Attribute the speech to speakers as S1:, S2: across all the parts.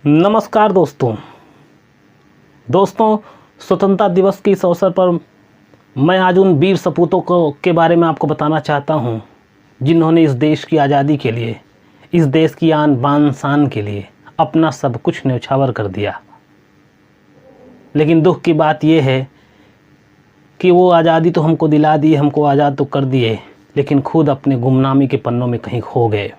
S1: नमस्कार दोस्तों स्वतंत्रता दिवस के इस अवसर पर मैं आज उन वीर सपूतों के बारे में आपको बताना चाहता हूं जिन्होंने इस देश की आज़ादी के लिए, इस देश की आन बान शान के लिए अपना सब कुछ न्यौछावर कर दिया। लेकिन दुख की बात यह है कि वो आज़ादी तो हमको दिला दी, हमको आज़ाद तो कर दिए, लेकिन खुद अपने गुमनामी के पन्नों में कहीं खो गए।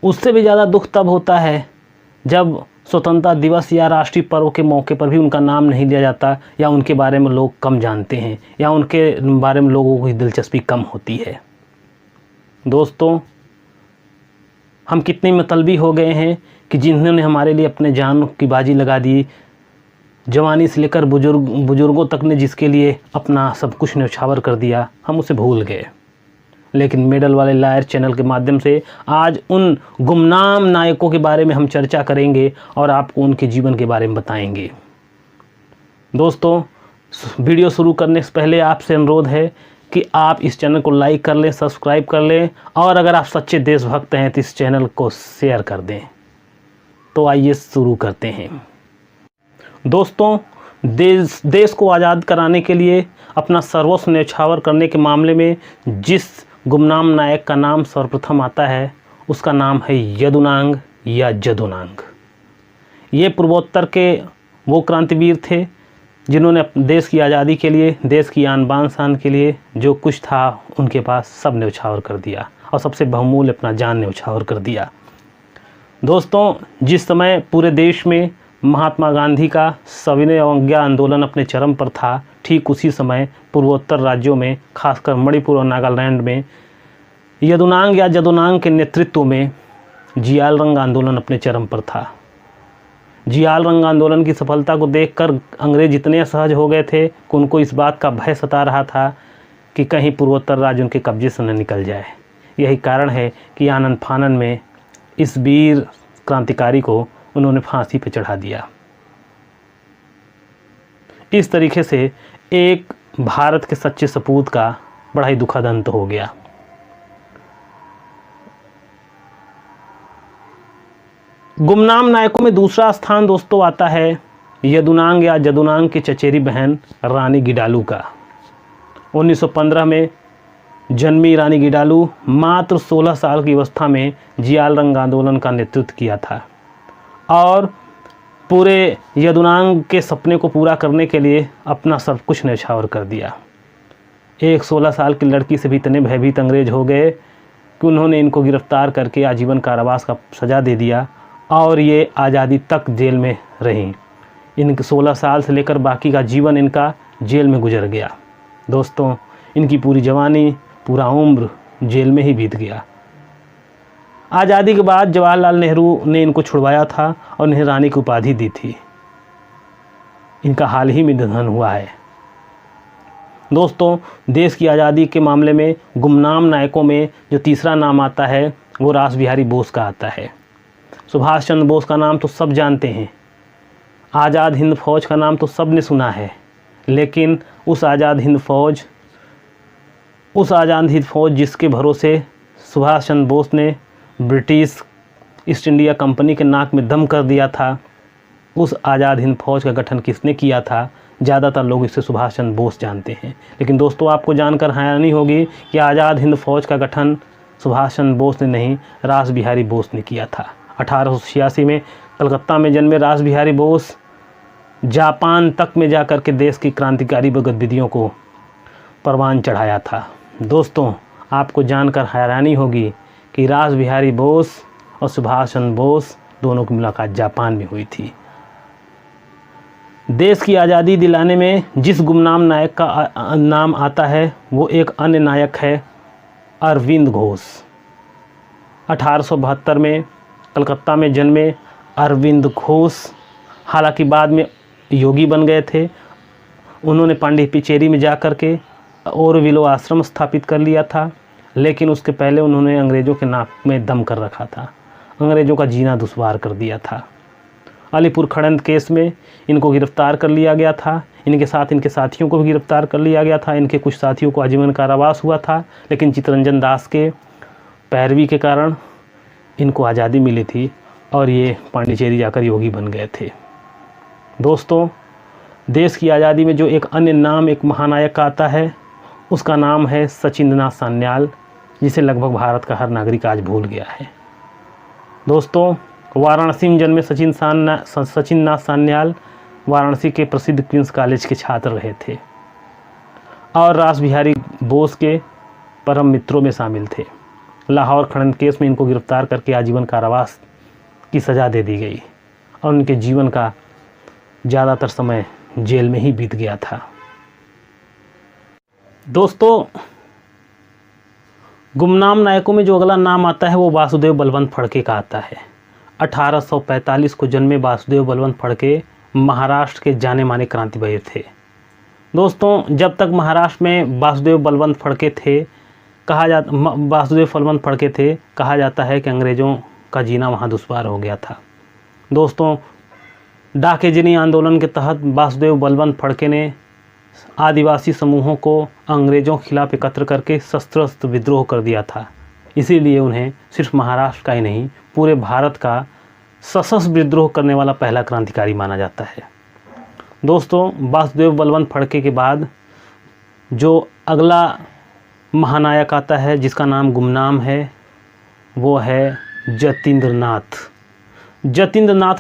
S1: उससे भी ज़्यादा दुख तब होता है जब स्वतंत्रता दिवस या राष्ट्रीय पर्व के मौके पर भी उनका नाम नहीं लिया जाता, या उनके बारे में लोग कम जानते हैं, या उनके बारे में लोगों की दिलचस्पी कम होती है। दोस्तों, हम कितने मतलबी हो गए हैं कि जिन्होंने हमारे लिए अपने जान की बाजी लगा दी, जवानी से लेकर बुजुर्गों तक ने जिसके लिए अपना सब कुछ न्यौछावर कर दिया, हम उसे भूल गए। लेकिन मेडल वाले लायर चैनल के माध्यम से आज उन गुमनाम नायकों के बारे में हम चर्चा करेंगे और आपको उनके जीवन के बारे में बताएंगे। दोस्तों, वीडियो शुरू करने से पहले आपसे अनुरोध है कि आप इस चैनल को लाइक कर लें, सब्सक्राइब कर लें, और अगर आप सच्चे देशभक्त हैं तो इस चैनल को शेयर कर दें। तो आइए शुरू करते हैं। दोस्तों, देश को आज़ाद कराने के लिए अपना सर्वस्व न्यौछावर करने के मामले में जिस गुमनाम नायक का नाम सर्वप्रथम आता है उसका नाम है यदुनांग या जदुनांग। ये पूर्वोत्तर के वो क्रांतिवीर थे जिन्होंने देश की आज़ादी के लिए, देश की आन बान शान के लिए जो कुछ था उनके पास सब न्यौछावर कर दिया, और सबसे बहुमूल्य अपना जान न्यौछावर कर दिया। दोस्तों, जिस समय पूरे देश में महात्मा गांधी का सविनय अवज्ञा आंदोलन अपने चरम पर था, ठीक उसी समय पूर्वोत्तर राज्यों में, खासकर मणिपुर और नागालैंड में यदुनांग या जदुनांग के नेतृत्व में जियाल रंग आंदोलन अपने चरम पर था। जियाल रंग आंदोलन की सफलता को देखकर अंग्रेज इतने सहज हो गए थे कि उनको इस बात का भय सता रहा था कि कहीं पूर्वोत्तर राज्य उनके कब्जे से न निकल जाए। यही कारण है कि आनन फानन में इस वीर क्रांतिकारी को उन्होंने फांसी पर चढ़ा दिया। इस तरीके से एक भारत के सच्चे सपूत का बड़ा ही दुखद अंत हो गया। गुमनाम नायकों में दूसरा स्थान दोस्तों आता है यदुनांग या जदुनांग की चचेरी बहन रानी गिडालू का। 1915 में जन्मी रानी गिडालू मात्र 16 साल की अवस्था में जियाल रंग आंदोलन का नेतृत्व किया था और पूरे यदुनांग के सपने को पूरा करने के लिए अपना सब कुछ न्यौछावर कर दिया। एक 16 साल की लड़की से भी इतने भयभीत अंग्रेज हो गए कि उन्होंने इनको गिरफ्तार करके आजीवन कारावास का सज़ा दे दिया, और ये आज़ादी तक जेल में रहीं। इनके 16 साल से लेकर बाकी का जीवन इनका जेल में गुजर गया। दोस्तों, इनकी पूरी जवानी, पूरा उम्र जेल में ही बीत गया। आज़ादी के बाद जवाहरलाल नेहरू ने इनको छुड़वाया था और इन्हें रानी की उपाधि दी थी। इनका हाल ही में निधन हुआ है। दोस्तों, देश की आज़ादी के मामले में गुमनाम नायकों में जो तीसरा नाम आता है वो रास बिहारी बोस का आता है। सुभाष चंद्र बोस का नाम तो सब जानते हैं, आज़ाद हिंद फौज का नाम तो सब ने सुना है, लेकिन उस आज़ाद हिंद फौज जिसके भरोसे सुभाष चंद्र बोस ने ब्रिटिश ईस्ट इंडिया कंपनी के नाक में दम कर दिया था, उस आज़ाद हिंद फौज का गठन किसने किया था? ज़्यादातर लोग इसे सुभाष चंद्र बोस जानते हैं, लेकिन दोस्तों आपको जानकर हैरानी होगी कि आज़ाद हिंद फौज का गठन सुभाष चंद्र बोस ने नहीं, रास बिहारी बोस ने किया था। 1886 में कलकत्ता में जन्मे रास बिहारी बोस जापान तक में जाकर के देश की क्रांतिकारी गतिविधियों को परवान चढ़ाया था। दोस्तों, आपको जानकर हैरानी होगी कि रास बिहारी बोस और सुभाष चंद्र बोस दोनों की मुलाकात जापान में हुई थी। देश की आज़ादी दिलाने में जिस गुमनाम नायक का नाम आता है वो एक अन्य नायक है अरविंद घोष। 1872 में कलकत्ता में जन्मे अरविंद घोष हालांकि बाद में योगी बन गए थे। उन्होंने पांडिचेरी में जा कर के औरविलो आश्रम स्थापित कर लिया था, लेकिन उसके पहले उन्होंने अंग्रेज़ों के नाक में दम कर रखा था, अंग्रेज़ों का जीना दुश्वार कर दिया था। अलीपुर खड़ंत केस में इनको गिरफ्तार कर लिया गया था, इनके साथ इनके साथियों को भी गिरफ्तार कर लिया गया था। इनके कुछ साथियों को आजीवन कारावास हुआ था, लेकिन चित्तरंजन दास के पैरवी के कारण इनको आज़ादी मिली थी और ये पांडिचेरी जाकर योगी बन गए थे। दोस्तों, देश की आज़ादी में जो एक अन्य नाम एक महानायक का आता है, उसका नाम है सचिंद्रनाथ सान्याल, जिसे लगभग भारत का हर नागरिक आज भूल गया है। दोस्तों, वाराणसी में जन्मे सचिंद्रनाथ सान्याल वाराणसी के प्रसिद्ध क्वींस कॉलेज के छात्र रहे थे और रास बिहारी बोस के परम मित्रों में शामिल थे। लाहौर खनन केस में इनको गिरफ्तार करके आजीवन कारावास की सज़ा दे दी गई और उनके जीवन का ज़्यादातर समय जेल में ही बीत गया था। दोस्तों, गुमनाम नायकों में जो अगला नाम आता है वो वासुदेव बलवंत फड़के का आता है। 1845 को जन्मे वासुदेव बलवंत फड़के महाराष्ट्र के जाने माने क्रांतिवीर थे। दोस्तों, जब तक महाराष्ट्र में वासुदेव बलवंत फड़के थे कहा जाता है कि अंग्रेज़ों का जीना वहाँ दुश्वार हो गया था। दोस्तों, डाकेजनी आंदोलन के तहत वासुदेव बलवंत फड़के ने आदिवासी समूहों को अंग्रेज़ों के खिलाफ एकत्र करके सशस्त्र विद्रोह कर दिया था। इसीलिए उन्हें सिर्फ महाराष्ट्र का ही नहीं पूरे भारत का सशस्त्र विद्रोह करने वाला पहला क्रांतिकारी माना जाता है। दोस्तों, वासुदेव बलवंत फड़के के बाद जो अगला महानायक आता है जिसका नाम गुमनाम है, वो है जतीन्द्रनाथ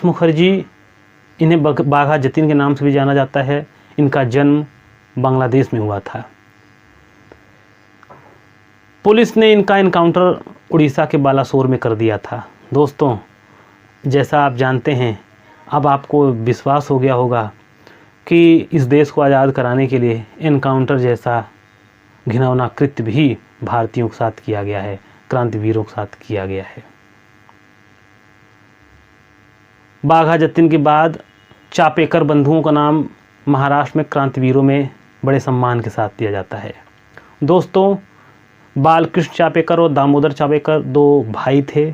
S1: मुखर्जी। इन्हें बाघा जतीन के नाम से भी जाना जाता है। इनका जन्म बांग्लादेश में हुआ था। पुलिस ने इनका इनकाउंटर उड़ीसा के बालासोर में कर दिया था। दोस्तों, जैसा आप जानते हैं, अब आपको विश्वास हो गया होगा कि इस देश को आज़ाद कराने के लिए इनकाउंटर जैसा घिनौना कृत्य भी भारतीयों के साथ किया गया है, क्रांतिवीरों के साथ किया गया है। बाघा जतीन के बाद चापेकर बंधुओं का नाम महाराष्ट्र में क्रांतिवीरों में बड़े सम्मान के साथ दिया जाता है। दोस्तों, बालकृष्ण चापेकर और दामोदर चापेकर दो भाई थे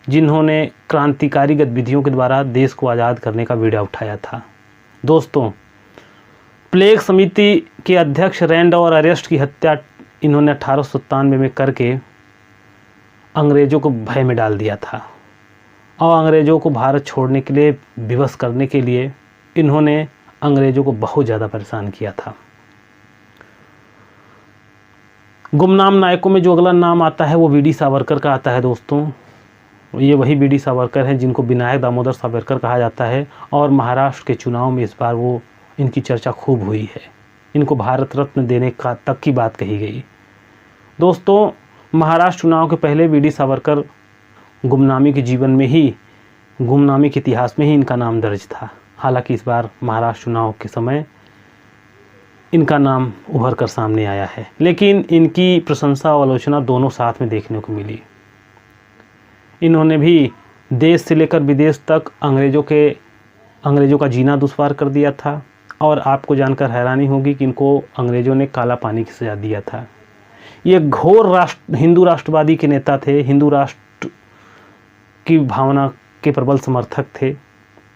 S1: जिन्होंने क्रांतिकारी गतिविधियों के द्वारा देश को आज़ाद करने का बीड़ा उठाया था। दोस्तों, प्लेग समिति के अध्यक्ष रैंड और अरेस्ट की हत्या इन्होंने 1897 में करके अंग्रेज़ों को भय में डाल दिया था और अंग्रेज़ों को भारत छोड़ने के लिए विवश करने के लिए इन्होंने अंग्रेज़ों को बहुत ज़्यादा परेशान किया था। गुमनाम नायकों में जो अगला नाम आता है वो वीडी सावरकर का आता है। दोस्तों, ये वही वीडी सावरकर हैं जिनको विनायक दामोदर सावरकर कहा जाता है और महाराष्ट्र के चुनाव में इस बार वो इनकी चर्चा खूब हुई है। इनको भारत रत्न देने का तक की बात कही गई। दोस्तों, महाराष्ट्र चुनाव के पहले वीडी सावरकर गुमनामी के गुमनामी के इतिहास में ही इनका नाम दर्ज था। हालांकि इस बार महाराष्ट्र चुनाव के समय इनका नाम उभर कर सामने आया है, लेकिन इनकी प्रशंसा और आलोचना दोनों साथ में देखने को मिली। इन्होंने भी देश से लेकर विदेश तक अंग्रेज़ों का जीना दुश्वार कर दिया था और आपको जानकर हैरानी होगी कि इनको अंग्रेज़ों ने काला पानी की सज़ा दिया था। ये घोर हिंदू राष्ट्रवादी के नेता थे, हिंदू राष्ट्र की भावना के प्रबल समर्थक थे,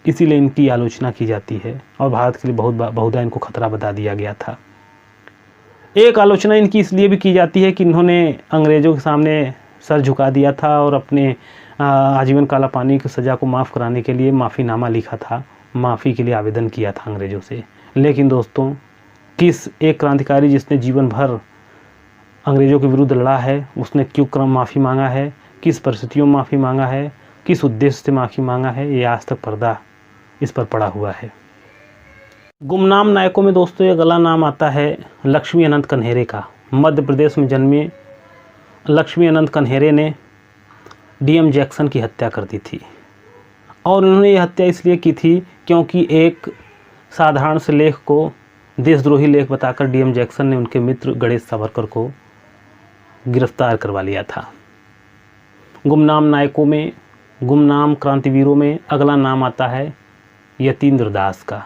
S1: इसीलिए इनकी आलोचना की जाती है और भारत के लिए बहुधा इनको खतरा बता दिया गया था। एक आलोचना इनकी इसलिए भी की जाती है कि इन्होंने अंग्रेज़ों के सामने सर झुका दिया था और अपने आजीवन काला पानी की सज़ा को माफ़ कराने के लिए माफ़ीनामा लिखा था, माफ़ी के लिए आवेदन किया था अंग्रेज़ों से। लेकिन दोस्तों, किस एक क्रांतिकारी जिसने जीवन भर अंग्रेज़ों के विरुद्ध लड़ा है, उसने क्यों माफ़ी मांगा है, किस परिस्थितियों में माफ़ी मांगा है, किस उद्देश्य से माफ़ी मांगा है, ये आज तक पर्दा इस पर पड़ा हुआ है। गुमनाम नायकों में दोस्तों ये अगला नाम आता है लक्ष्मी अनंत कन्हेरे का। मध्य प्रदेश में जन्मे लक्ष्मी अनंत कन्हेरे ने डीएम जैक्सन की हत्या कर दी थी और उन्होंने ये हत्या इसलिए की थी क्योंकि एक साधारण से लेख को देशद्रोही लेख बताकर डीएम जैक्सन ने उनके मित्र गणेश सावरकर को गिरफ्तार करवा लिया था। गुमनाम क्रांतिवीरों में अगला नाम आता है यतीन्द्र दास का।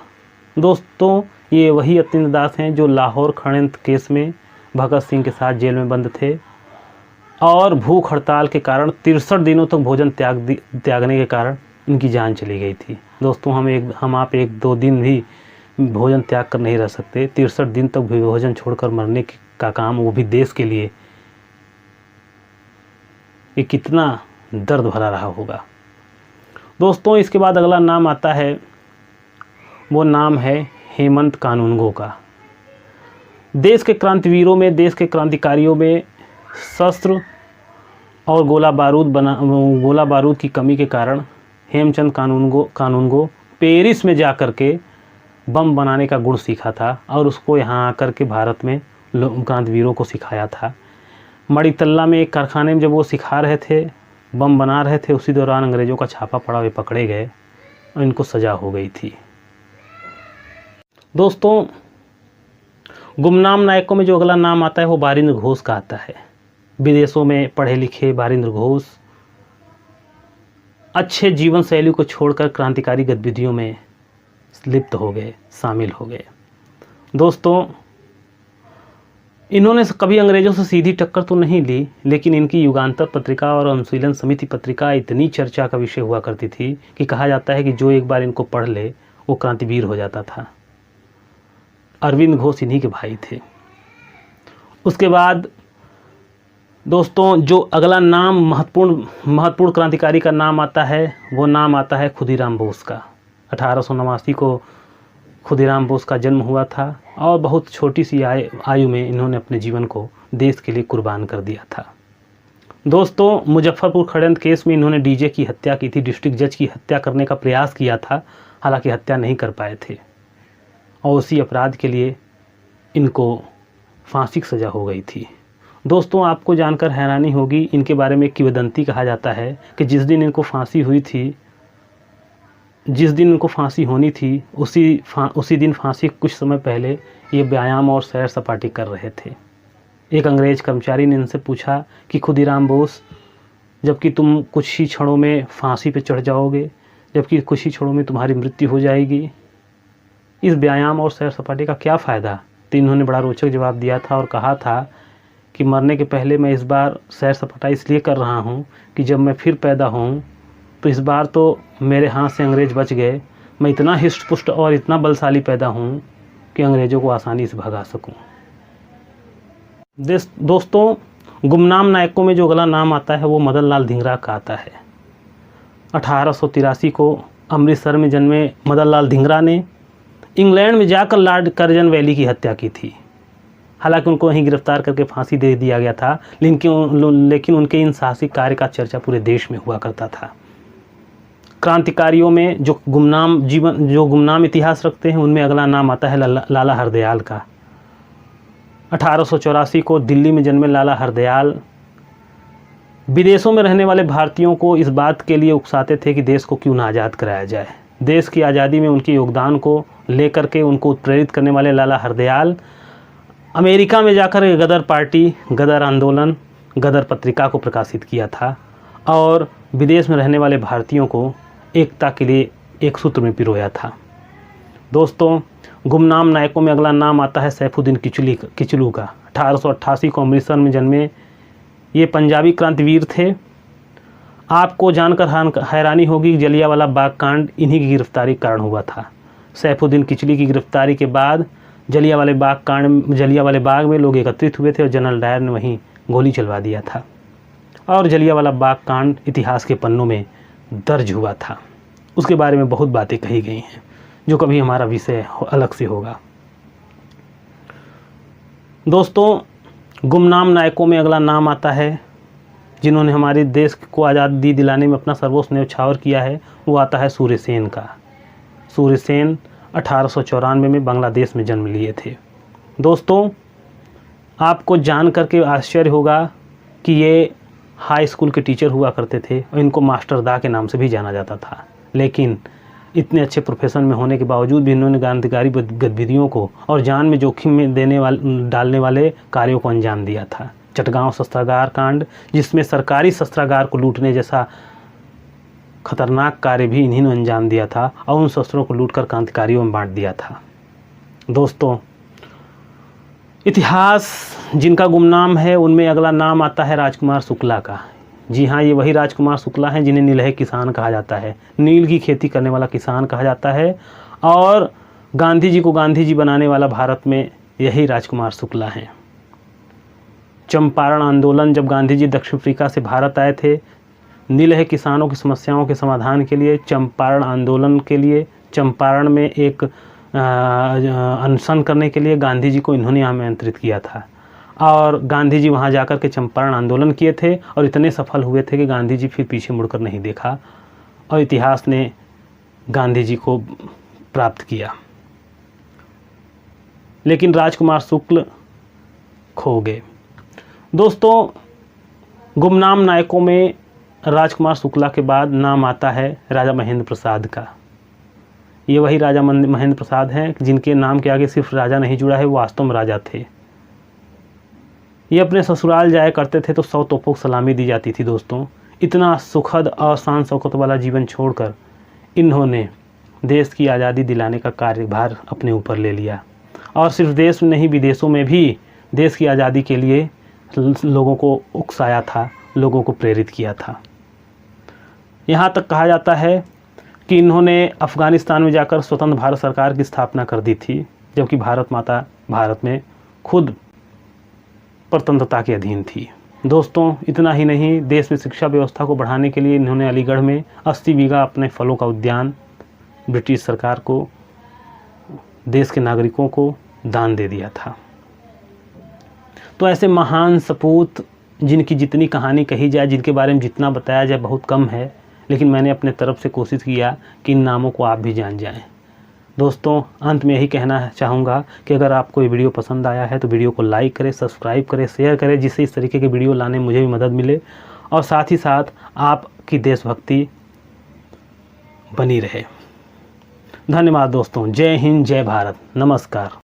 S1: दोस्तों, ये वही यतीन्द्र दास हैं जो लाहौर खनन केस में भगत सिंह के साथ जेल में बंद थे और भूख हड़ताल के कारण 63 दिनों तक भोजन त्यागने के कारण इनकी जान चली गई थी। दोस्तों, हम आप 1-2 दिन भी भोजन त्याग कर नहीं रह सकते। 63 दिन तक भी भोजन छोड़कर मरने का काम, वो भी देश के लिए, ये कितना दर्द भरा रहा होगा। दोस्तों इसके बाद अगला नाम आता है, वो नाम है हेमंत कानूनगो का। देश के क्रांतिवीरों में, देश के क्रांतिकारियों में शस्त्र और गोला बारूद की कमी के कारण हेमचंद कानूनगो पेरिस में जा कर के बम बनाने का गुण सीखा था और उसको यहाँ आकर के भारत में क्रांतिवीरों को सिखाया था। मणितल्ला में एक कारखाने में जब वो सिखा रहे थे, बम बना रहे थे, उसी दौरान अंग्रेज़ों का छापा पड़ा, वे पकड़े गए और इनको सज़ा हो गई थी। दोस्तों गुमनाम नायकों में जो अगला नाम आता है वो बारिंद्र घोष का आता है। विदेशों में पढ़े लिखे बारिंद्र घोष अच्छे जीवन शैली को छोड़कर क्रांतिकारी गतिविधियों में लिप्त हो गए, शामिल हो गए। दोस्तों इन्होंने कभी अंग्रेज़ों से सीधी टक्कर तो नहीं ली, लेकिन इनकी युगांतर पत्रिका और अनुशीलन समिति पत्रिका इतनी चर्चा का विषय हुआ करती थी कि कहा जाता है कि जो एक बार इनको पढ़ ले वो क्रांतिवीर हो जाता था। अरविंद घोष इन्हीं के भाई थे। उसके बाद दोस्तों जो अगला नाम महत्वपूर्ण क्रांतिकारी का नाम आता है, वो नाम आता है खुदीराम बोस का। 1889 को खुदीराम बोस का जन्म हुआ था और बहुत छोटी सी आयु में इन्होंने अपने जीवन को देश के लिए कुर्बान कर दिया था। दोस्तों मुजफ्फरपुर षड्यंत्र केस में इन्होंने डीजे की हत्या की थी, डिस्ट्रिक्ट जज की हत्या करने का प्रयास किया था, हालांकि हत्या नहीं कर पाए थे और उसी अपराध के लिए इनको फांसी की सज़ा हो गई थी। दोस्तों आपको जानकर हैरानी होगी, इनके बारे में एक किंवदंती कहा जाता है कि जिस दिन इनको फांसी होनी थी उसी दिन फांसी कुछ समय पहले ये व्यायाम और सैर सपाटे कर रहे थे। एक अंग्रेज़ कर्मचारी ने इनसे पूछा कि खुदीराम बोस, जबकि तुम कुछ ही क्षणों में फांसी पे चढ़ जाओगे, जबकि कुछ ही क्षणों में तुम्हारी मृत्यु हो जाएगी, इस व्यायाम और सैर सपाटे का क्या फ़ायदा? तो इन्होंने बड़ा रोचक जवाब दिया था और कहा था कि मरने के पहले मैं इस बार सैर सपाटा इसलिए कर रहा हूँ कि जब मैं फिर पैदा हूँ तो इस बार तो मेरे हाथ से अंग्रेज़ बच गए, मैं इतना हिष्ट पुष्ट और इतना बलशाली पैदा हूँ कि अंग्रेज़ों को आसानी से भगा सकूँ। दोस्तों गुमनाम नायकों में जो अगला नाम आता है वो मदन लाल धिंगरा का आता है। 1883 को अमृतसर में जन्मे मदन लाल धिंगरा ने इंग्लैंड में जाकर लॉर्ड कर्जन वैली की हत्या की थी। हालांकि उनको वहीं गिरफ्तार करके फांसी दे दिया गया था, लेकिन उनके इन साहसिक कार्य का चर्चा पूरे देश में हुआ करता था। क्रांतिकारियों में जो गुमनाम इतिहास रखते हैं उनमें अगला नाम आता है लाला हरदयाल का। 1884 को दिल्ली में जन्मे लाला हरदयाल विदेशों में रहने वाले भारतीयों को इस बात के लिए उकसाते थे कि देश को क्यों ना आज़ाद कराया जाए। देश की आज़ादी में उनके योगदान को लेकर के उनको उत्प्रेरित करने वाले लाला हरदयाल अमेरिका में जाकर गदर पार्टी, गदर आंदोलन, गदर पत्रिका को प्रकाशित किया था और विदेश में रहने वाले भारतीयों को एकता के लिए एक सूत्र में पिरोया था। दोस्तों गुमनाम नायकों में अगला नाम आता है सैफुद्दीन किचलू का। 1888 को अमृतसर में जन्मे ये पंजाबी क्रांतिवीर थे। आपको जानकर हैरानी होगी कि जलियांवाला बाग कांड इन्हीं की गिरफ्तारी के कारण हुआ था। सैफुद्दीन किचलू की गिरफ्तारी के बाद जलियांवाले बाग में लोग एकत्रित हुए थे और जनरल डायर ने वहीं गोली चलवा दिया था और जलियांवाला बाग कांड इतिहास के पन्नों में दर्ज हुआ था। उसके बारे में बहुत बातें कही गई हैं जो कभी हमारा विषय अलग से होगा। दोस्तों गुमनाम नायकों में अगला नाम आता है जिन्होंने हमारे देश को आज़ादी दिलाने में अपना सर्वोच्च न्यौछावर किया है, वो आता है सूर्यसेन का। सूर्यसेन 1894 में बांग्लादेश में जन्म लिए थे। दोस्तों आपको जान करके आश्चर्य होगा कि ये हाई स्कूल के टीचर हुआ करते थे और इनको मास्टर दा के नाम से भी जाना जाता था, लेकिन इतने अच्छे प्रोफेशन में होने के बावजूद भी इन्होंने क्रांतिकारी गतिविधियों को और जान में जोखिम में डालने वाले कार्यों को अंजाम दिया था। चटगांव शस्त्रागार कांड, जिसमें सरकारी शस्त्रागार को लूटने जैसा खतरनाक कार्य भी इन्हीं ने अंजाम दिया था और उन शस्त्रों को लूटकर क्रांतिकारियों में बांट दिया था। दोस्तों इतिहास जिनका गुमनाम है उनमें अगला नाम आता है राजकुमार शुक्ला का। जी हाँ, ये वही राजकुमार शुक्ला हैं जिन्हें नीलहे किसान कहा जाता है। नील की खेती करने वाला किसान कहा जाता है और गांधी जी को गांधी जी बनाने वाला भारत में यही राजकुमार शुक्ला हैं। चंपारण आंदोलन, जब गांधी जी दक्षिण अफ्रीका से भारत आए थे नीलहे किसानों की समस्याओं के समाधान के लिए, चंपारण आंदोलन के लिए, चंपारण में एक अनशन करने के लिए गांधी जी को इन्होंने आमंत्रित किया था और गांधी जी वहाँ जाकर के चंपारण आंदोलन किए थे और इतने सफल हुए थे कि गांधी जी फिर पीछे मुड़कर नहीं देखा और इतिहास ने गांधी जी को प्राप्त किया। लेकिन राजकुमार शुक्ल खो गए। दोस्तों, गुमनाम नायकों में राजकुमार शुक्ला के बाद नाम आता है राजा महेंद्र प्रसाद का। ये वही राजा महेंद्र प्रसाद हैं जिनके नाम के आगे सिर्फ राजा नहीं जुड़ा है, वो वास्तव में राजा थे। ये अपने ससुराल जाया करते थे तो 100 तोपों को सलामी दी जाती थी। दोस्तों, इतना सुखद और शान शौकत वाला जीवन छोड़कर इन्होंने देश की आज़ादी दिलाने का कार्यभार अपने ऊपर ले लिया और सिर्फ देश में नहीं विदेशों में भी देश की आज़ादी के लिए लोगों को उकसाया था, लोगों को प्रेरित किया था। यहाँ तक कहा जाता है कि इन्होंने अफ़गानिस्तान में जाकर स्वतंत्र भारत सरकार की स्थापना कर दी थी, जबकि भारत माता भारत में खुद परतंत्रता के अधीन थी। दोस्तों, इतना ही नहीं, देश में शिक्षा व्यवस्था को बढ़ाने के लिए इन्होंने अलीगढ़ में 80 बीघा अपने फलों का उद्यान ब्रिटिश सरकार को, देश के नागरिकों को दान दे दिया था। तो ऐसे महान सपूत जिनकी जितनी कहानी कही जाए, जिनके बारे में जितना बताया जाए बहुत कम है, लेकिन मैंने अपने तरफ से कोशिश किया कि इन नामों को आप भी जान जाएं। दोस्तों, अंत में यही कहना चाहूँगा कि अगर आपको ये वीडियो पसंद आया है तो वीडियो को लाइक करें, सब्सक्राइब करें, शेयर करें, जिससे इस तरीके के वीडियो लाने में मुझे भी मदद मिले और साथ ही साथ आपकी देशभक्ति बनी रहे। धन्यवाद दोस्तों। जय हिंद, जय भारत, नमस्कार।